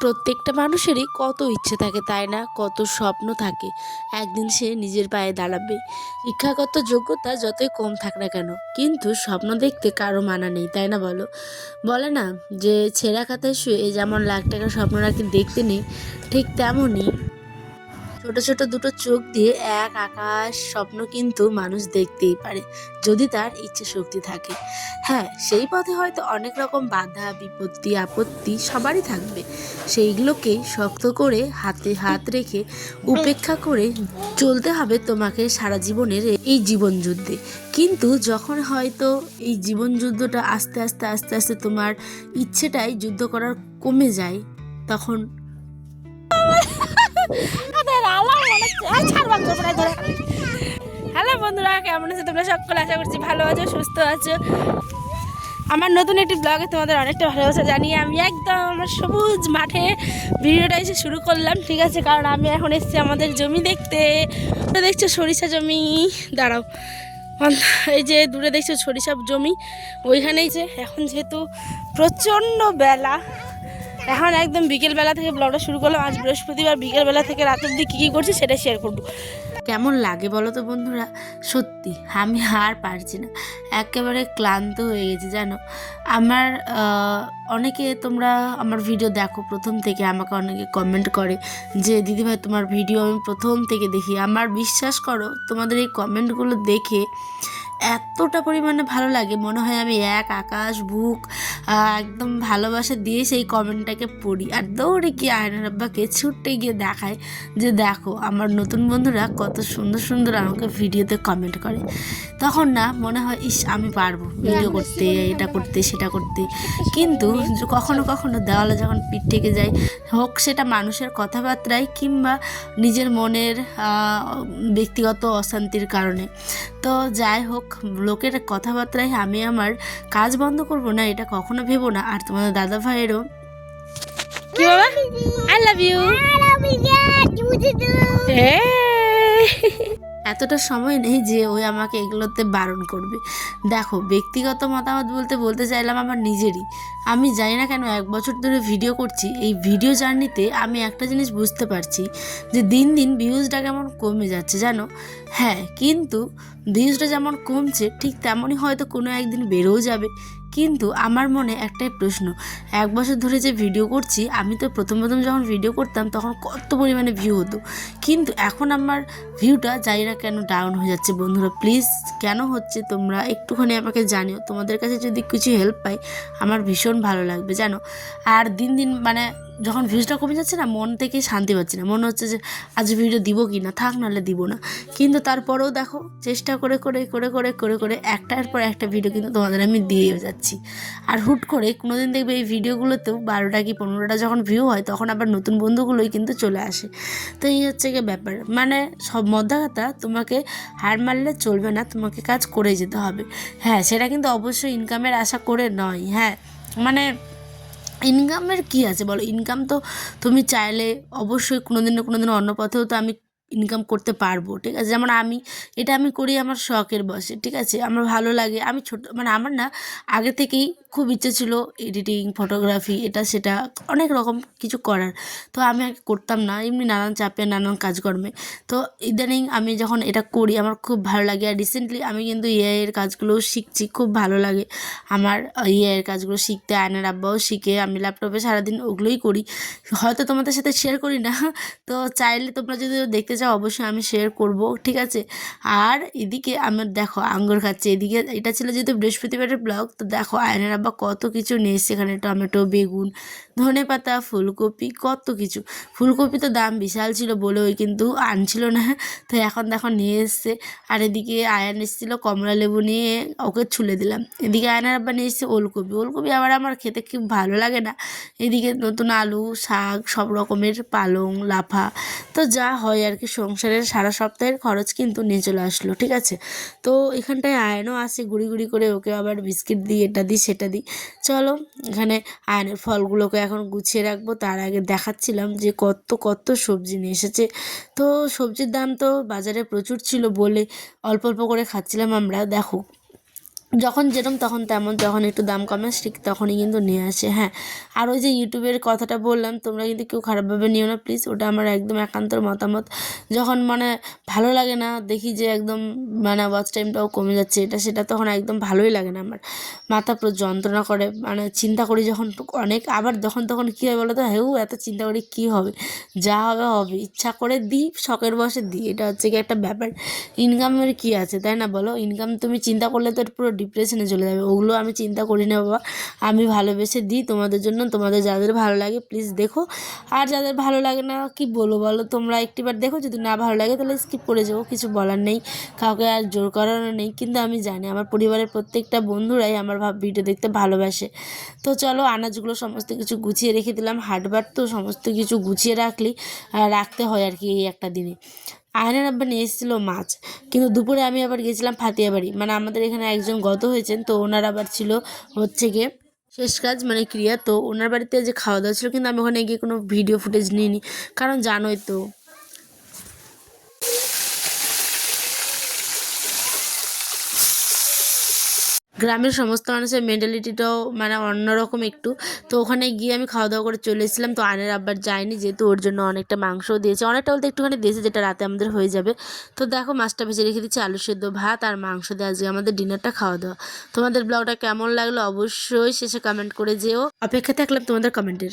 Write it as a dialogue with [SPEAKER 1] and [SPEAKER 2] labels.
[SPEAKER 1] প্রত্যেকটা মানুষেরই কত ইচ্ছে থাকে, তাই না? কত স্বপ্ন থাকে একদিন সে নিজের পায়ে দাঁড়াবে। শিক্ষাগত যোগ্যতা যতই কম থাক না কেন, কিন্তু স্বপ্ন দেখতে কারো মানা নেই, তাই না? বলে না যে ছেঁড়া খাতায় শুয়ে যেমন লাখ টাকার স্বপ্ন নাকি দেখতে নেই, ঠিক তেমনই ছোট ছোট দুটো চোখ দিয়ে এক আকাশ স্বপ্ন কিন্তু মানুষ দেখতেই পারে, যদি তার ইচ্ছে শক্তি থাকে। হ্যাঁ, সেই পথে হয়তো অনেক রকম বাধা বিপত্তি আপত্তি সবারই থাকবে। সেইগুলোকেই শক্ত করে হাতে হাত রেখে উপেক্ষা করে চলতে হবে তোমাকে সারা জীবনের এই জীবন যুদ্ধে। কিন্তু যখন হয়তো এই জীবন যুদ্ধটা আস্তে আস্তে আস্তে আস্তে তোমার ইচ্ছেটাই যুদ্ধ করার কমে যায়, তখন হ্যালো বন্ধুরা, কেমন আছো তোমরা? সকলে আশা করছি ভালো আছো, সুস্থ আছো। আমার নতুন একটি ব্লগে তোমাদের অনেকটা ভালোবাসা জানিয়ে আমি একদম আমার সবুজ মাঠে ভিডিওটা এসে শুরু করলাম, ঠিক আছে? কারণ আমি এখন এসেছি আমাদের জমি দেখতে। দেখছো সরিষা জমি, দাঁড়াও, এই যে দূরে দেখছো সরিষা জমি, ওইখানেই যে এখন যেহেতু প্রচণ্ড বেলা, এখন একদম বিকেলবেলা থেকে ব্লগটা শুরু করলাম। আজ বৃহস্পতিবার, বিকেলবেলা থেকে রাত অবধি কী কী করছি সেটা শেয়ার করবো। কেমন লাগে বলো তো বন্ধুরা? সত্যি আমি আর পারছি না, একেবারে ক্লান্ত হয়ে গেছি জানো। আমার অনেকে, তোমরা আমার ভিডিও দেখো প্রথম থেকে, আমাকে অনেকে কমেন্ট করে যে দিদিভাই তোমার ভিডিও আমি প্রথম থেকে দেখি। আমার বিশ্বাস করো, তোমাদের এই কমেন্টগুলো দেখে এতটা পরিমাণে ভালো লাগে, মনে হয় আমি এক আকাশ বুক একদম ভালোবাসা দিয়ে সেই কমেন্টটাকে পড়ি আর দৌড়ে গিয়ে আয়নার আব্বাকে ছুটে গিয়ে দেখায় যে দেখো আমার নতুন বন্ধুরা কত সুন্দর সুন্দর আমাকে ভিডিওতে কমেন্ট করে। তখন না মনে হয় ইস আমি পারবো ভিডিও করতে, এটা করতে সেটা করতে। কিন্তু কখনো কখনো দেওয়ালে যখন পিঠ থেকে যায়, হোক সেটা মানুষের কথাবার্তায় কিংবা নিজের মনের ব্যক্তিগত অশান্তির কারণে, তো যাই হোক, লোকের কথাবার্তায় আমি আমার কাজ বন্ধ করব না এটা কখনো ভেবো না। আর তোমাদের দাদা ভাইয়েরও কি বাবা, আই লাভ ইউ। এতটা সময় নেই যে ওই আমাকে এগুলোতে বারণ করবে। দেখো, ব্যক্তিগত মতামত বলতে চাইলাম আমার নিজেরই। আমি জানি না কেন 1 বছর ধরে ভিডিও করছি, এই ভিডিও জার্নিতে আমি একটা জিনিস বুঝতে পারছি যে দিন দিন ভিউজটা কেমন কমে যাচ্ছে জানো। হ্যাঁ, কিন্তু ভিউজটা যেমন কমছে ঠিক তেমনই হয়তো কোনো একদিন বেড়েও যাবে। কিন্তু আমার মনে একটাই প্রশ্ন, 1 বছর ধরে যে ভিডিও করছি, আমি তো প্রথম যখন ভিডিও করতাম তখন কত পরিমাণে ভিউ হতো, কিন্তু এখন আমার ভিউটা জানি না কেন ডাউন হয়ে যাচ্ছে। বন্ধুরা প্লিজ, কেন হচ্ছে তোমরা একটুখানি আমাকে জানিও। তোমাদের কাছে যদি কিছু হেল্প পাই আমার ভীষণ ভালো লাগবে জানো। আর দিন দিন মানে যখন ভিউজটা কমে যাচ্ছে না, মন থেকে শান্তি পাচ্ছি না, মনে হচ্ছে যে আজ ভিডিও দিব কি না, থাক নাহলে দিব না। কিন্তু তারপরেও দেখো, চেষ্টা করে করে করে করে করে করে একটার পর একটা ভিডিও কিন্তু তোমাদের আমি দিয়ে যাচ্ছি। আর হুট করে কোনো দিন দেখবে এই ভিডিওগুলোতেও 12টা কি 15টা যখন ভিউ হয়, তখন আবার নতুন বন্ধুগুলোই কিন্তু চলে আসে। তো এই হচ্ছে গিয়ে ব্যাপার, মানে সব মধ্যা কথা, তোমাকে হার মারলে চলবে না, তোমাকে কাজ করে যেতে হবে। হ্যাঁ, সেটা কিন্তু অবশ্যই ইনকামের আশা করে নয়। হ্যাঁ, মানে ইনকামের কি আছে বলো? ইনকাম তো তুমি চাইলে অবশ্যই কোনোদিন না কোনোদিন অন্য পথেও তো আমি ইনকাম করতে পারবো, ঠিক আছে? যেমন এটা আমি করি আমার শখের বশে, ঠিক আছে? আমার ভালো লাগে। আমি মানে আমার না আগে থেকেই খুব ইচ্ছে ছিল এডিটিং, ফটোগ্রাফি, এটা সেটা অনেক রকম কিছু করার। তো আমি আগে করতাম না, এমনি নানান চাপে নানান কাজকর্মে। তো ইদানিং আমি যখন এটা করি আমার খুব ভালো লাগে। আর রিসেন্টলি আমি কিন্তু এআইয়ের কাজগুলোও শিখছি, খুব ভালো লাগে আমার এআইয়ের কাজগুলো শিখতে। আয়নার আব্বাও শিখে, আমি ল্যাপটপে সারাদিন ওগুলোই করি, হয়তো তোমাদের সাথে শেয়ার করি না। তো চাইলে তোমরা যদি দেখতে চাও অবশ্যই আমি শেয়ার করব, ঠিক আছে? আর এদিকে আমার দেখো আঙ্গুর খাচ্ছে, এদিকে এটা ছিল যেহেতু বৃহস্পতিবারের ব্লগ, তো দেখো আয়নার আব্বা কত কিছু নিয়ে এসছে এখানে, টমেটো, বেগুন, ধনেপাতা, ফুলকপি, কত কিছু। ফুলকপি তো দাম বিশাল ছিল বলে ওই কিন্তু আনছিল না, তো এখন দেখো নিয়ে এসছে। আর এদিকে আয়ান এসেছিলো কমলা লেবু নিয়ে, ওকে ছুলে দিলাম। এদিকে আয়নার আব্বা নিয়ে এসছে ওলকপি আবার আমার খেতে খুব ভালো লাগে না। এদিকে নতুন আলু, শাক, সব রকমের পালং, লাফা, তো যা হয় আর কি, সংসারের সারা সপ্তাহের খরচ কিন্তু নিয়ে চলে আসলো, ঠিক আছে? তো এখানটায় আয়নও আসে গুড়ি গুড়ি করে, ওকে আবার বিস্কিট দিই, এটা দিই সেটা দিই। চলো, এখানে আয়নের ফলগুলোকে এখন গুছিয়ে রাখবো। তার আগে দেখাচ্ছিলাম যে কত কত সবজি নিয়ে এসেছে। তো সবজির দাম তো বাজারে প্রচুর ছিল বলে অল্প অল্প করে খাচ্ছিলাম আমরা। দেখো যখন যেরকম তখন তেমন, যখন একটু দাম কমে ঠিক তখনই কিন্তু নিয়ে আসে। হ্যাঁ, আর ওই যে ইউটিউবের কথাটা বললাম, তোমরা কিন্তু কেউ খারাপভাবে নিও না প্লিজ, ওটা আমার একদম একান্তর মতামত। যখন মানে ভালো লাগে না, দেখি যে একদম মানে ওয়াচ টাইমটাও কমে যাচ্ছে এটা সেটা, তখন একদম ভালোই লাগে না আমার, মাথা পুরো যন্ত্রণা করে, মানে চিন্তা করি যখন অনেক, আবার তখন কী হয় বলো তো, হেউ এত চিন্তা করি কী হবে, যা হবে হবে, ইচ্ছা করে দিই, শখের বসে দিই, এটা হচ্ছে কি একটা ব্যাপার। ইনকামের কী আছে তাই না বলো, ইনকাম তুমি চিন্তা করলে তো পুরো ডিপ্রেশনে চলে যাবে, ওগুলো আমি চিন্তা করি না বাবা, আমি ভালোবেসে দিই তোমাদের জন্য, তোমাদের যাদের ভালো লাগে প্লিজ দেখো, আর যাদের ভালো লাগে না কি বলো বলো, তোমরা একটিবার দেখো, যদি না ভালো লাগে তাহলে স্কিপ করে যাও, কিছু বলার নেই, কাউকে আর জোর করানো নেই। কিন্তু আমি জানি আমার পরিবারের প্রত্যেকটা বন্ধুরাই আমার ভিডিও দেখতে ভালোবাসে। তো চলো, আনাজগুলো সমস্ত কিছু গুছিয়ে রেখে দিলাম, হাটবার তো সমস্ত কিছু গুছিয়ে রাখতে হয় আর কি এই একটা দিনে। আয়নার আব্বা নিয়ে এসেছিলো মাছ, কিন্তু দুপুরে আমি আবার গেছিলাম ফাতিয়া বাড়ি, মানে আমাদের এখানে একজন গত হয়েছেন, তো ওনার আবার ছিল হচ্ছে গিয়ে শেষ কাজ মানে ক্রিয়া, তো ওনার বাড়িতে যে খাওয়া দাওয়া ছিল, কিন্তু আমি ওখানে গিয়ে কোনো ভিডিও ফুটেজ নিইনি, কারণ জানোই তো গ্রামের সমস্ত মানুষের মেন্টালিটিটাও মানে অন্যরকম একটু। তো ওখানে গিয়ে আমি খাওয়া দাওয়া করে চলে এসেছিলাম, তো আয়নের আব্বার যায়নি, যেহেতু ওর জন্য অনেকটা মাংসও দিয়েছে, অনেকটা বলতে একটুখানি দিয়েছে, যেটা রাতে আমাদের হয়ে যাবে। তো দেখো মাছটা ভেজে রেখে দিচ্ছি, আলু সেদ্ধ ভাত আর মাংস দিয়ে আজকে আমাদের ডিনারটা খাওয়া দাওয়া। তোমাদের ব্লগটা কেমন লাগলো অবশ্যই শেষে কমেন্ট করে যেও, অপেক্ষা থাকলাম তোমাদের কমেন্টের।